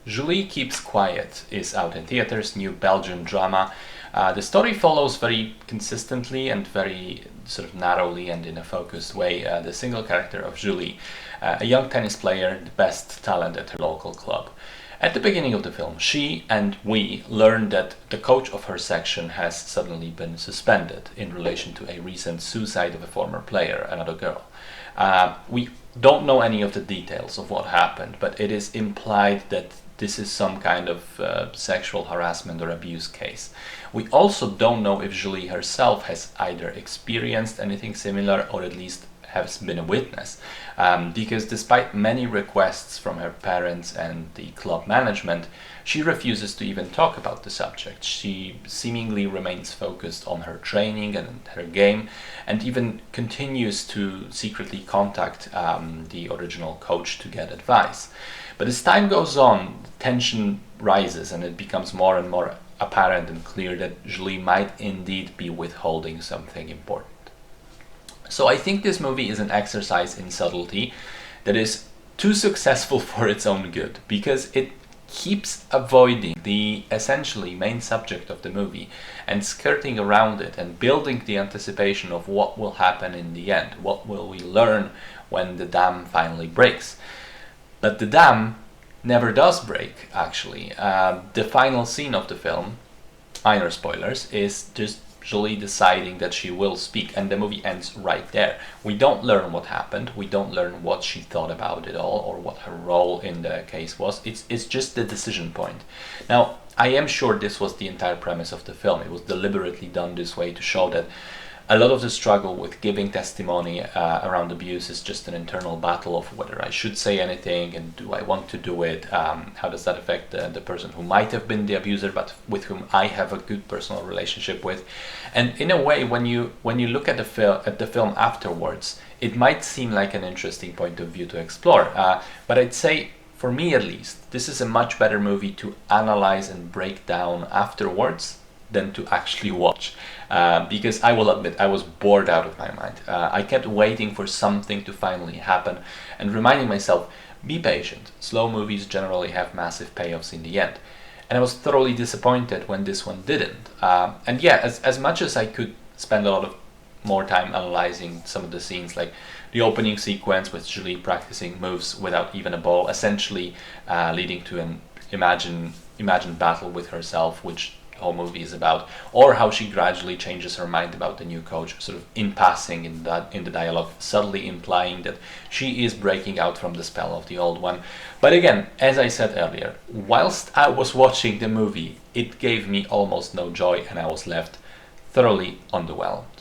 Julie Keeps Quiet is out in theaters, new Belgian drama. The story follows very consistently and very sort of narrowly and in a focused way the single character of Julie, a young tennis player, the best talent at her local club. At the beginning of the film, she and we learn that the coach of her section has suddenly been suspended in relation to a recent suicide of a former player, another girl. We don't know any of the details of what happened, but it is implied that this is some kind of sexual harassment or abuse case. We also don't know if Julie herself has either experienced anything similar or at least has been a witness, because despite many requests from her parents and the club management, she refuses to even talk about the subject. She seemingly remains focused on her training and her game, and even continues to secretly contact the original coach to get advice. But as time goes on, tension rises and it becomes more and more apparent and clear that Julie might indeed be withholding something important. So I think this movie is an exercise in subtlety that is too successful for its own good, because it keeps avoiding the essentially main subject of the movie and skirting around it and building the anticipation of what will happen in the end, what will we learn when the dam finally breaks. But the dam never does break, actually. The final scene of the film, minor spoilers, is just Julie deciding that she will speak, and the movie ends right there. We don't learn what happened, we don't learn what she thought about it all or what her role in the case was. It's just the decision point. Now, I am sure this was the entire premise of the film. It was deliberately done this way to show that a lot of the struggle with giving testimony around abuse is just an internal battle of whether I should say anything and do I want to do it. How does that affect the person who might have been the abuser but with whom I have a good personal relationship with. And in a way, when you look at the film afterwards, it might seem like an interesting point of view to explore. But I'd say, for me at least, this is a much better movie to analyze and break down afterwards than to actually watch, because I will admit I was bored out of my mind. I kept waiting for something to finally happen and reminding myself, be patient, slow movies generally have massive payoffs in the end. And I was thoroughly disappointed when this one didn't. And yeah, as much as I could spend a lot of more time analyzing some of the scenes, like the opening sequence with Julie practicing moves without even a ball, essentially leading to an imagined battle with herself, which whole movie is about, or how she gradually changes her mind about the new coach, sort of in passing in the dialogue, subtly implying that she is breaking out from the spell of the old one. But again, as I said earlier, whilst I was watching the movie, it gave me almost no joy and I was left thoroughly underwhelmed.